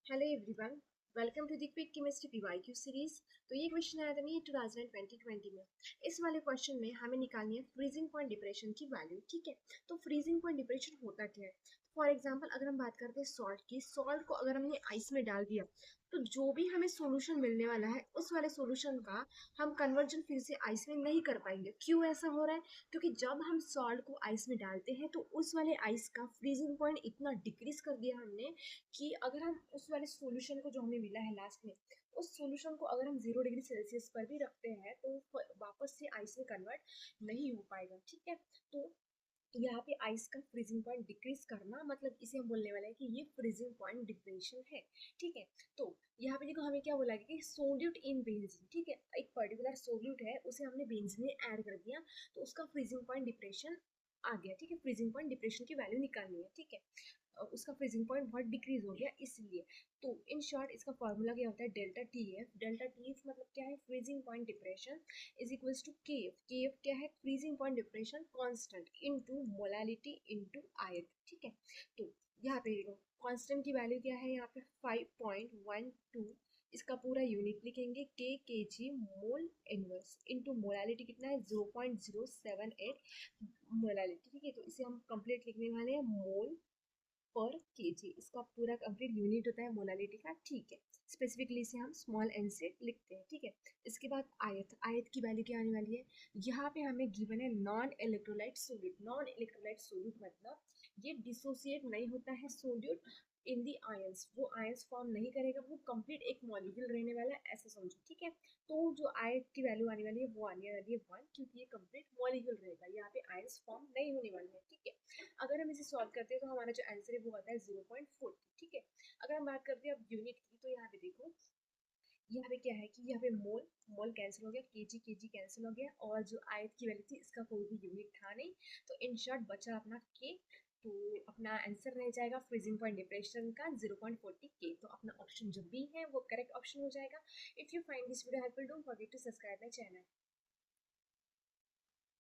Hello everyone, welcome to the quick chemistry PYQ series. तो ये question आया था नहीं 2020 में। इस वाले क्वेश्चन में हमें निकालनी है फ्रीजिंग पॉइंट डिप्रेशन की वैल्यू। ठीक है, तो फ्रीजिंग पॉइंट डिप्रेशन होता क्या है? फॉर एग्जांपल अगर हम बात करते हैं सॉल्ट की, सॉल्ट को अगर हमने आइस में डाल दिया तो जो भी हमें सॉल्यूशन मिलने वाला है उस वाले सॉल्यूशन का हम कन्वर्जन फिर से आइस में नहीं कर पाएंगे। क्यों ऐसा हो रहा है? क्योंकि जब हम सॉल्ट को आइस में डालते हैं तो उस वाले आइस का फ्रीजिंग पॉइंट इतना डिक्रीज कर दिया हमने कि अगर हम उस वाले सॉल्यूशन को जो हमें मिला है लास्ट में, उस सॉल्यूशन को अगर हम 0 डिग्री सेल्सियस पर भी रखते हैं तो वापस से आइस में कन्वर्ट नहीं हो पाएगा। ठीक है, तो यहाँ पे आइस का फ्रीजिंग पॉइंट डिक्रीज करना मतलब इसे हम बोलने वाले हैं कि ये फ्रीजिंग पॉइंट डिप्रेशन है। ठीक है, तो यहाँ पे देखो हमें क्या बोला गया कि सोल्यूट इन बेंजीन। ठीक है, एक पर्टिकुलर सोल्यूट है उसे हमने बेंजीन में ऐड कर दिया तो उसका फ्रीजिंग पॉइंट डिप्रेशन आ गया। ठीक है, फ्रीजिंग पॉइंट डिप्रेशन की वैल्यू निकालनी है। ठीक है, उसका फ्रीजिंग पॉइंट बहुत डिक्रीज हो गया इसलिए। तो इन शॉर्ट इसका फॉर्मूला क्या होता है? Delta T F. Delta T F मतलब क्या है? Freezing point depression is equals to K F. K F क्या है? Freezing point depression constant into molality into आयत। ठीक है, तो यहाँ पे देखो कांस्टेंट की वैल्यू क्या है? यहाँ पे 5.12। इसका पूरा यूनिट लिखेंगे के जी मोल इनवर्स इनटू मोलालिटी कितना है? 0.078 मोलालिटी। ठीक है, तो इसे हम कंप्लीट लिखने वाले हैं मोल पर केजी। इसका पूरा कंप्लीट यूनिट होता है मोलालिटी का। ठीक है, स्पेसिफिकली इसे हम स्मॉल एन से लिखते हैं। ठीक है, इसके बाद आयत। आयत की वैल्यू क्या आने वाली है? यहाँ पे हमें गिवन है non electrolyte solute. Non electrolyte solute मतलब ये डिसोसिएट नहीं होता है सोल्यूट इन दी आयंस, वो आयंस फॉर्म नहीं करेगा, वो कंप्लीट एक मॉलिक्यूल रहने वाला है ऐसा समझो। ठीक है, तो जो आयत की वैल्यू आने वाली है वो आने वाली है 1, क्योंकि ये कंप्लीट मॉलिक्यूल रहेगा, यहाँ पे आयंस फॉर्म नहीं होने वाले हैं। ठीक है, अगर हम इसे सॉल्व करते हैं तो हमारा जो आंसर है वो आता है 0.40। ठीक है, अगर हम बात करते हैं अब यूनिट की तो यहाँ पे देखो, यहाँ पे क्या है कि यहाँ पे मोल मोल कैंसिल हो गया, केजी कैंसिल हो गया, और जो आयत की वैल्यू थी इसका कोई भी यूनिट था नहीं, तो इन शॉर्ट बचा अपना के। तो अपना आंसर रह जाएगा फ्रीजिंग पॉइंट डिप्रेशन का 0.40 के। तो अपना ऑप्शन जो बी है वो करेक्ट ऑप्शन हो जाएगा। If you find this video helpful don't forget to subscribe my channel.